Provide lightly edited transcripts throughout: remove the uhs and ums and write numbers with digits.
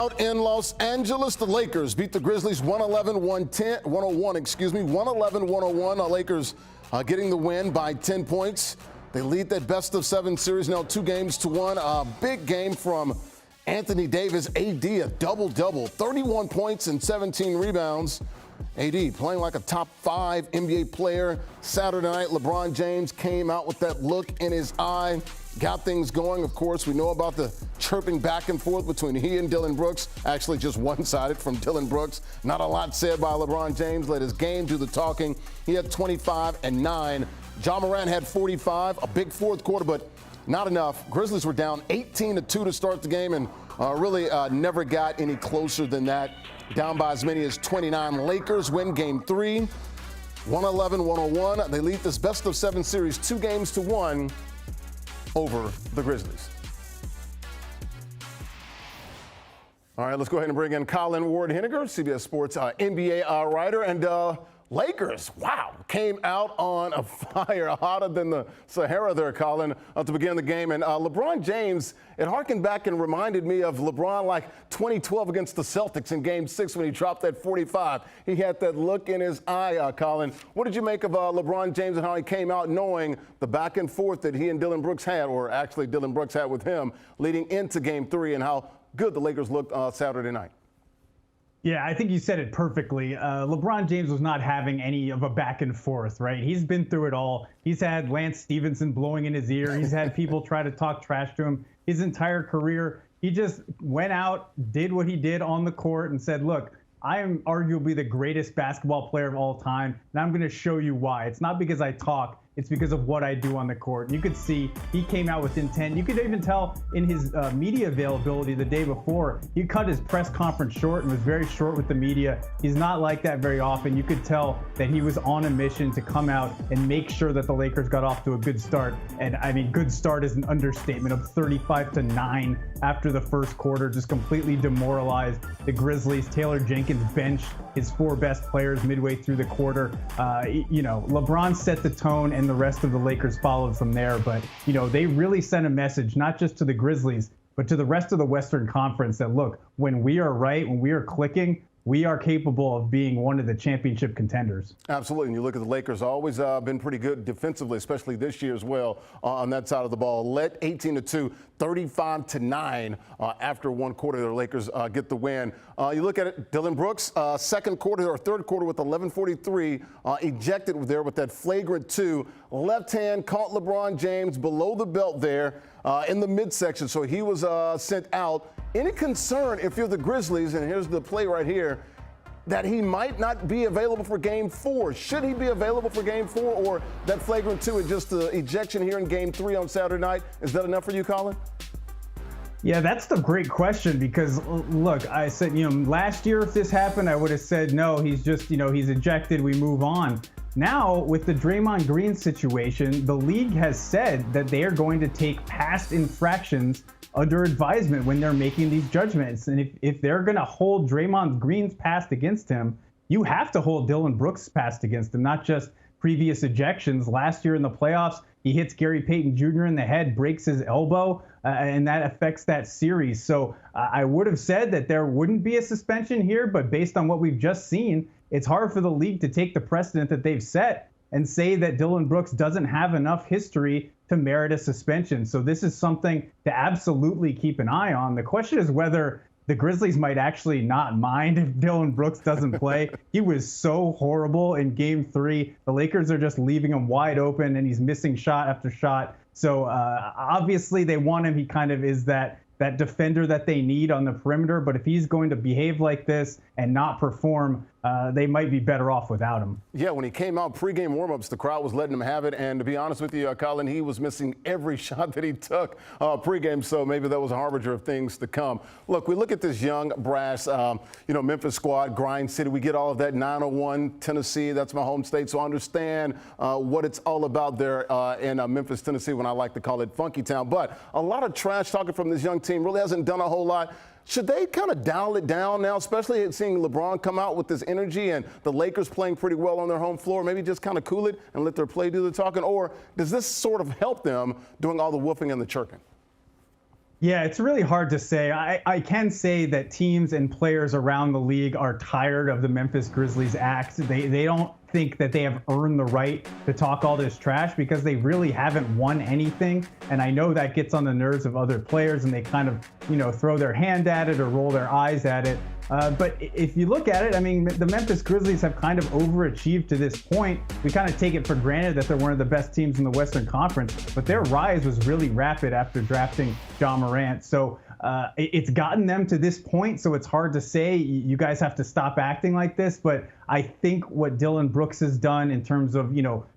Out in Los Angeles, the Lakers beat the Grizzlies 111-101. 111-101. Lakers getting the win by 10 points. They lead that best-of-7 series now 2-1. A big game from Anthony Davis. AD a double-double, 31 points and 17 rebounds. AD playing like a top 5 NBA player. Saturday night, LeBron James came out with that look in his eye. Got things going. Of course, we know about the chirping back and forth between he and Dillon Brooks. Actually, just one-sided from Dillon Brooks. Not a lot said by LeBron James. Let his game do the talking. He had 25 and 9. Ja Morant had 45. A big fourth quarter, but not enough. Grizzlies were down 18-2 to start the game and really never got any closer than that. Down by as many as 29. Lakers win game 3, 111-101. They lead this best-of-7 series 2-1 over the Grizzlies. All right, let's go ahead and bring in Colin Ward-Henninger, CBS Sports NBA writer. And Lakers, wow, came out on a fire, hotter than the Sahara there, Colin, to begin the game. And LeBron James, it harkened back and reminded me of LeBron like 2012 against the Celtics in Game 6 when he dropped that 45. He had that look in his eye, Colin. What did you make of LeBron James and how he came out knowing the back and forth that he and Dillon Brooks had, or actually Dillon Brooks had with him leading into Game 3, and how good the Lakers looked Saturday night? Yeah, I think you said it perfectly. LeBron James was not having any of a back and forth, right? He's been through it all. He's had Lance Stevenson blowing in his ear. He's had people try to talk trash to him his entire career. He just went out, did what he did on the court, and said, look, I am arguably the greatest basketball player of all time, and I'm going to show you why. It's not because I talk. It's because of what I do on the court. You could see he came out with intent. You could even tell in his media availability the day before, he cut his press conference short and was very short with the media. He's not like that very often. You could tell that he was on a mission to come out and make sure that the Lakers got off to a good start. And I mean, good start is an understatement of 35-9 after the first quarter, just completely demoralized the Grizzlies. Taylor Jenkins benched his 4 best players midway through the quarter. LeBron set the tone and the rest of the Lakers followed from there. But, they really sent a message, not just to the Grizzlies, but to the rest of the Western Conference that, look, when we are right, when we are clicking, we are capable of being one of the championship contenders. Absolutely. And you look at the Lakers, always been pretty good defensively, especially this year as well on that side of the ball. Led 18-2, 35-9 after one quarter. The Lakers get the win. You look at it, Dillon Brooks, second quarter or third quarter with 11:43, ejected there with that flagrant 2. Left hand caught LeBron James below the belt there in the midsection, so he was sent out. Any concern if you're the Grizzlies, and here's the play right here, that he might not be available for Game 4? Should he be available for Game 4, or that flagrant 2 and just the ejection here in Game 3 on Saturday night? Is that enough for you, Colin? Yeah, that's the great question, because look, I said, last year if this happened, I would have said, no, he's just, he's ejected, we move on. Now, with the Draymond Green situation, the league has said that they are going to take past infractions under advisement when they're making these judgments. And if they're going to hold Draymond Green's past against him, you have to hold Dillon Brooks' past against him, not just previous ejections. Last year in the playoffs, he hits Gary Payton Jr. in the head, breaks his elbow, and that affects that series. So I would have said that there wouldn't be a suspension here, but based on what we've just seen, it's hard for the league to take the precedent that they've set and say that Dillon Brooks doesn't have enough history to merit a suspension. So this is something to absolutely keep an eye on. The question is whether the Grizzlies might actually not mind if Dillon Brooks doesn't play. He was so horrible in Game 3. The Lakers are just leaving him wide open, and he's missing shot after shot. So obviously they want him. He kind of is that defender that they need on the perimeter. But if he's going to behave like this and not perform, they might be better off without him. Yeah, when he came out pregame warmups, the crowd was letting him have it. And to be honest with you, Colin, he was missing every shot that he took pregame. So maybe that was a harbinger of things to come. Look, we look at this young, brass, Memphis squad, Grind City. We get all of that 901 Tennessee. That's my home state. So I understand what it's all about there in Memphis, Tennessee, when I like to call it Funky Town. But a lot of trash talking from this young team. Really hasn't done a whole lot. Should they kind of dial it down now, especially seeing LeBron come out with this energy and the Lakers playing pretty well on their home floor? Maybe just kind of cool it and let their play do the talking? Or does this sort of help them doing all the whooping and the chirping? Yeah, it's really hard to say. I can say that teams and players around the league are tired of the Memphis Grizzlies act. They don't think that they have earned the right to talk all this trash because they really haven't won anything. And I know that gets on the nerves of other players and they kind of, throw their hand at it or roll their eyes at it. But if you look at it, I mean, the Memphis Grizzlies have kind of overachieved to this point. We kind of take it for granted that they're one of the best teams in the Western Conference, but their rise was really rapid after drafting Ja Morant. So it's gotten them to this point, so it's hard to say. You guys have to stop acting like this. But I think what Dylan Brooks has done in terms of,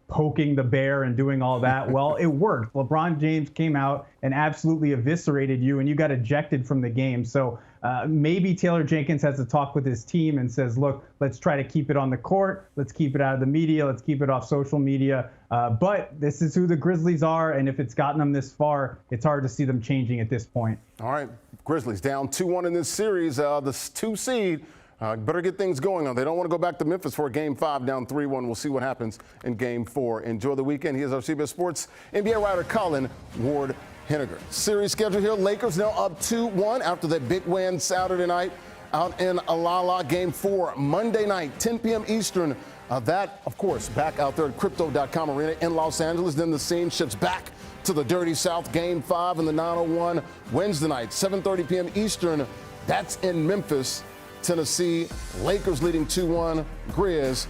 poking the bear and doing all that, well, it worked. LeBron James came out and absolutely eviscerated you, and you got ejected from the game. So maybe Taylor Jenkins has a talk with his team and says, look, let's try to keep it on the court. Let's keep it out of the media. Let's keep it off social media. But this is who the Grizzlies are, and if it's gotten them this far, it's hard to see them changing at this point. All right, Grizzlies down 2-1 in this series. The 2 seed. Better get things going on. They don't want to go back to Memphis for a Game 5 down 3-1. We'll see what happens in Game 4. Enjoy the weekend. Here's our CBS Sports NBA writer Colin Ward-Henninger. Series schedule here. Lakers now up 2-1 after that big win Saturday night out in Alala. Game 4 Monday night, 10 p.m. Eastern. That, of course, back out there at Crypto.com Arena in Los Angeles. Then the scene shifts back to the Dirty South. Game 5 in the 901 Wednesday night, 7:30 p.m. Eastern. That's in Memphis, Tennessee. Lakers leading 2-1. Grizz,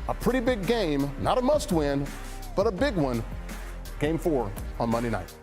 a pretty big game. Not a must-win, but a big one. Game 4 on Monday night.